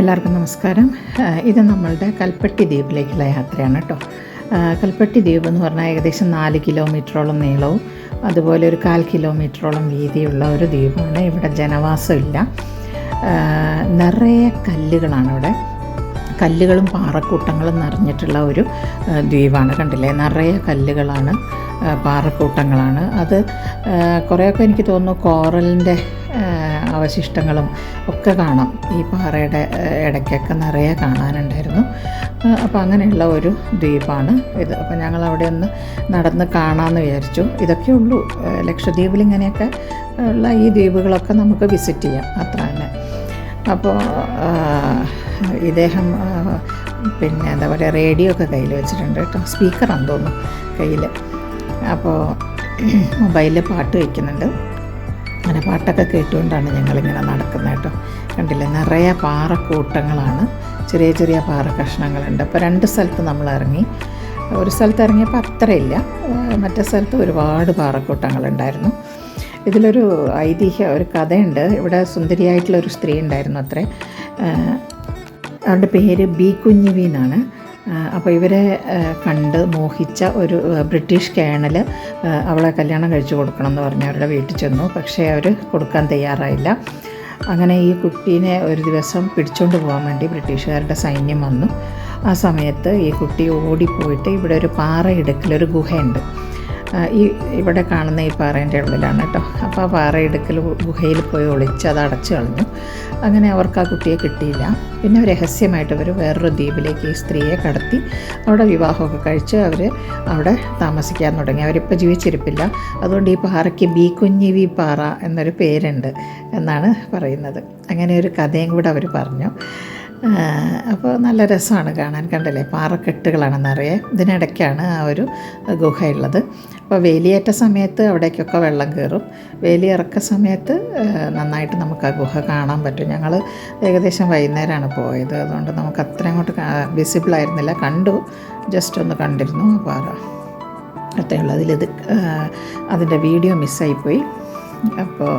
എല്ലാവർക്കും നമസ്കാരം. ഇത് നമ്മളുടെ കൽപ്പട്ടി ദ്വീപിലേക്കുള്ള യാത്രയാണ് കേട്ടോ. കൽപ്പട്ടി ദ്വീപ് എന്ന് പറഞ്ഞാൽ ഏകദേശം 4 കിലോമീറ്ററോളം നീളവും അതുപോലെ ഒരു 1/4 കിലോമീറ്ററോളം വീതിയുള്ള ഒരു ദ്വീപാണ്. ഇവിടെ ജനവാസമില്ല. നിറയെ കല്ലുകളാണ് ഇവിടെ. കല്ലുകളും പാറക്കൂട്ടങ്ങളും നിറഞ്ഞിട്ടുള്ള ഒരു ദ്വീപാണ്. കണ്ടില്ലേ, നിറയെ കല്ലുകളാണ്, പാറക്കൂട്ടങ്ങളാണ്. അത് കുറേയൊക്കെ എനിക്ക് തോന്നുന്നു കോറലിൻ്റെ അവശിഷ്ടങ്ങളും ഒക്കെ കാണാം. ഈ പാറയുടെ ഇടയ്ക്കൊക്കെ നിറയെ കാണാനുണ്ടായിരുന്നു. അപ്പോൾ അങ്ങനെയുള്ള ഒരു ദ്വീപാണ് ഇത്. അപ്പോൾ ഞങ്ങൾ അവിടെ ഒന്ന് നടന്ന് കാണാമെന്ന് വിചാരിച്ചു. ഇതൊക്കെ ഉള്ളൂ ലക്ഷദ്വീപിൽ. ഇങ്ങനെയൊക്കെ ഉള്ള ഈ ദ്വീപുകളൊക്കെ നമുക്ക് വിസിറ്റ് ചെയ്യാം, അത്ര തന്നെ. അപ്പോൾ ഇദ്ദേഹം പിന്നെ എന്താ പറയുക, റേഡിയോ ഒക്കെ കയ്യിൽ വെച്ചിട്ടുണ്ട് കേട്ടോ. സ്പീക്കറാണെന്ന് തോന്നുന്നു കയ്യിൽ. അപ്പോൾ മൊബൈലിൽ പാട്ട് വയ്ക്കുന്നുണ്ട്. അങ്ങനെ പാട്ടൊക്കെ കേട്ടുകൊണ്ടാണ് ഞങ്ങളിങ്ങനെ നടക്കുന്നത് കേട്ടോ. കണ്ടില്ലേ, നിറയെ പാറക്കൂട്ടങ്ങളാണ്, ചെറിയ ചെറിയ പാറ കഷ്ണങ്ങളുണ്ട്. അപ്പോൾ 2 സ്ഥലത്ത് നമ്മൾ ഇറങ്ങി. ഒരു സ്ഥലത്ത് ഇറങ്ങിയപ്പോൾ അത്രയില്ല, മറ്റേ സ്ഥലത്ത് ഒരുപാട് പാറക്കൂട്ടങ്ങളുണ്ടായിരുന്നു. ഇതിലൊരു ഒരു കഥയുണ്ട്. ഇവിടെ സുന്ദരിയായിട്ടുള്ളൊരു സ്ത്രീ ഉണ്ടായിരുന്നു അത്രേ. അവരുടെ പേര് ബി കുഞ്ഞിവി എന്നാണ്. അപ്പോൾ ഇവരെ കണ്ട് മോഹിച്ച ഒരു ബ്രിട്ടീഷ് കേണൽ അവളെ കല്യാണം കഴിച്ചു കൊടുക്കണം എന്ന് പറഞ്ഞ് അവരുടെ വീട്ടിൽ ചെന്നു. പക്ഷേ അവർ കൊടുക്കാൻ തയ്യാറായില്ല. അങ്ങനെ ഈ കുട്ടീനെ ഒരു ദിവസം പിടിച്ചുകൊണ്ട് പോകാൻ വേണ്ടി ബ്രിട്ടീഷുകാരുടെ സൈന്യം വന്നു. ആ സമയത്ത് ഈ കുട്ടി ഓടിപ്പോയിട്ട് ഇവിടെ ഒരു പാറയിടുക്കിലൊരു ഗുഹയുണ്ട്. ഇവിടെ കാണുന്ന ഈ പാറേൻ്റെ ഉള്ളിലാണ് കേട്ടോ. അപ്പോൾ ആ പാറയിടുക്കിൽ ഗുഹയിൽ പോയി ഒളിച്ച് അത് അടച്ചു കളഞ്ഞു. അങ്ങനെ അവർക്ക് ആ കുട്ടിയെ കിട്ടിയില്ല. പിന്നെ രഹസ്യമായിട്ട് അവർ വേറൊരു ദ്വീപിലേക്ക് ഈ സ്ത്രീയെ കടത്തി അവിടെ വിവാഹമൊക്കെ കഴിച്ച് അവർ അവിടെ താമസിക്കാൻ തുടങ്ങി. അവരിപ്പോൾ ജീവിച്ചിരിപ്പില്ല. അതുകൊണ്ട് ഈ പാറയ്ക്ക് ബി കുഞ്ഞിവി പാറ എന്നൊരു പേരുണ്ട് എന്നാണ് പറയുന്നത്. അങ്ങനെ ഒരു കഥയും കൂടെ അവർ പറഞ്ഞു. അപ്പോൾ നല്ല രസമാണ് കാണാൻ. കണ്ടില്ലേ, പാറക്കെട്ടുകളാണ് നിറയെ. ഇതിനിടയ്ക്കാണ് ആ ഒരു ഗുഹയുള്ളത്. അപ്പോൾ വേലിയേറ്റ സമയത്ത് അവിടേക്കൊക്കെ വെള്ളം കയറും. വേലിയിറക്ക സമയത്ത് നന്നായിട്ട് നമുക്ക് ആ ഗുഹ കാണാൻ പറ്റും. ഞങ്ങൾ ഏകദേശം വൈകുന്നേരമാണ് പോയത്, അതുകൊണ്ട് നമുക്ക് അത്ര അങ്ങോട്ട് വിസിബിളായിരുന്നില്ല. കണ്ടു, ജസ്റ്റ് ഒന്ന് കണ്ടിരുന്നു ആ പാറ, അത്രയുള്ളൂ. അതിൻ്റെ വീഡിയോ മിസ്സായിപ്പോയി. അപ്പോൾ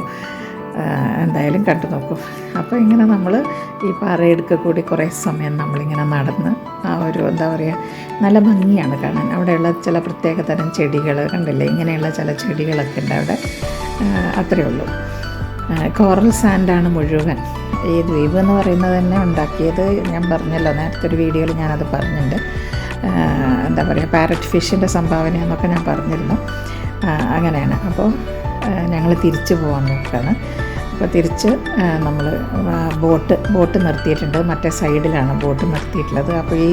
എന്തായാലും കണ്ടു നോക്കൂ. അപ്പോൾ ഇങ്ങനെ നമ്മൾ ഈ പാറയെടുക്ക കൂടി കുറേ സമയം നമ്മളിങ്ങനെ നടന്ന് ആ ഒരു എന്താ പറയുക, നല്ല ഭംഗിയാണ് കാണാൻ. അവിടെയുള്ള ചില പ്രത്യേക തരം ചെടികൾ കണ്ടില്ലേ, ഇങ്ങനെയുള്ള ചില ചെടികളൊക്കെ ഉണ്ട് അവിടെ. അത്രയേ ഉള്ളൂ. കോറൽ സാൻഡാണ് മുഴുവൻ. ഈ ദ്വീപ് എന്ന് പറയുന്നത് തന്നെ ഉണ്ടാക്കിയത് ഞാൻ പറഞ്ഞല്ലോ, നേരത്തെ ഒരു വീഡിയോയിൽ ഞാനത് പറഞ്ഞിട്ടുണ്ട്. എന്താ പറയുക, പാരറ്റ് ഫിഷിൻ്റെ സംഭാവനയെന്നൊക്കെ ഞാൻ പറഞ്ഞിരുന്നു. അങ്ങനെയാണ്. അപ്പോൾ ഞങ്ങൾ തിരിച്ചു പോകാൻ നോക്കുകയാണ്. അപ്പോൾ തിരിച്ച് നമ്മൾ ബോട്ട് നിർത്തിയിട്ടുണ്ട്. മറ്റേ സൈഡിലാണ് ബോട്ട് നിർത്തിയിട്ടുള്ളത്. അപ്പോൾ ഈ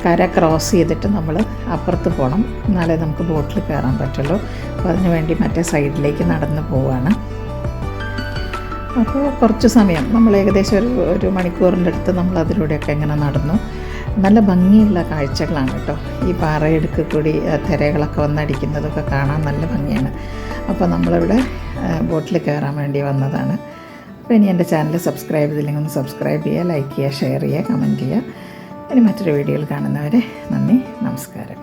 കര ക്രോസ് ചെയ്തിട്ട് നമ്മൾ അപ്പുറത്ത് പോകണം, എന്നാലേ നമുക്ക് ബോട്ടിൽ കയറാൻ പറ്റുള്ളൂ. അപ്പോൾ അതിന് വേണ്ടി മറ്റേ സൈഡിലേക്ക് നടന്ന് പോവുകയാണ്. അപ്പോൾ കുറച്ച് സമയം, നമ്മൾ ഏകദേശം ഒരു മണിക്കൂറിൻ്റെ അടുത്ത് നമ്മൾ അതിലൂടെയൊക്കെ ഇങ്ങനെ നടന്നു. നല്ല ഭംഗിയുള്ള കാഴ്ചകളാണ് കേട്ടോ. ഈ പാറയെടുക്ക് കൂടി തിരകളൊക്കെ വന്നടിക്കുന്നതൊക്കെ കാണാൻ നല്ല ഭംഗിയാണ്. അപ്പോൾ നമ്മളിവിടെ ബോട്ടിൽ കയറാൻ വേണ്ടി വന്നതാണ്. അപ്പോൾ ഇനി എൻ്റെ ചാനൽ സബ്സ്ക്രൈബ് ചെയ്തില്ലെങ്കിൽ ഒന്ന് സബ്സ്ക്രൈബ് ചെയ്യുക, ലൈക്ക് ചെയ്യുക, ഷെയർ ചെയ്യുക, കമൻറ്റ് ചെയ്യുക. ഇനി മറ്റൊരു വീഡിയോയിൽ കാണുന്നവരെ നന്ദി, നമസ്കാരം.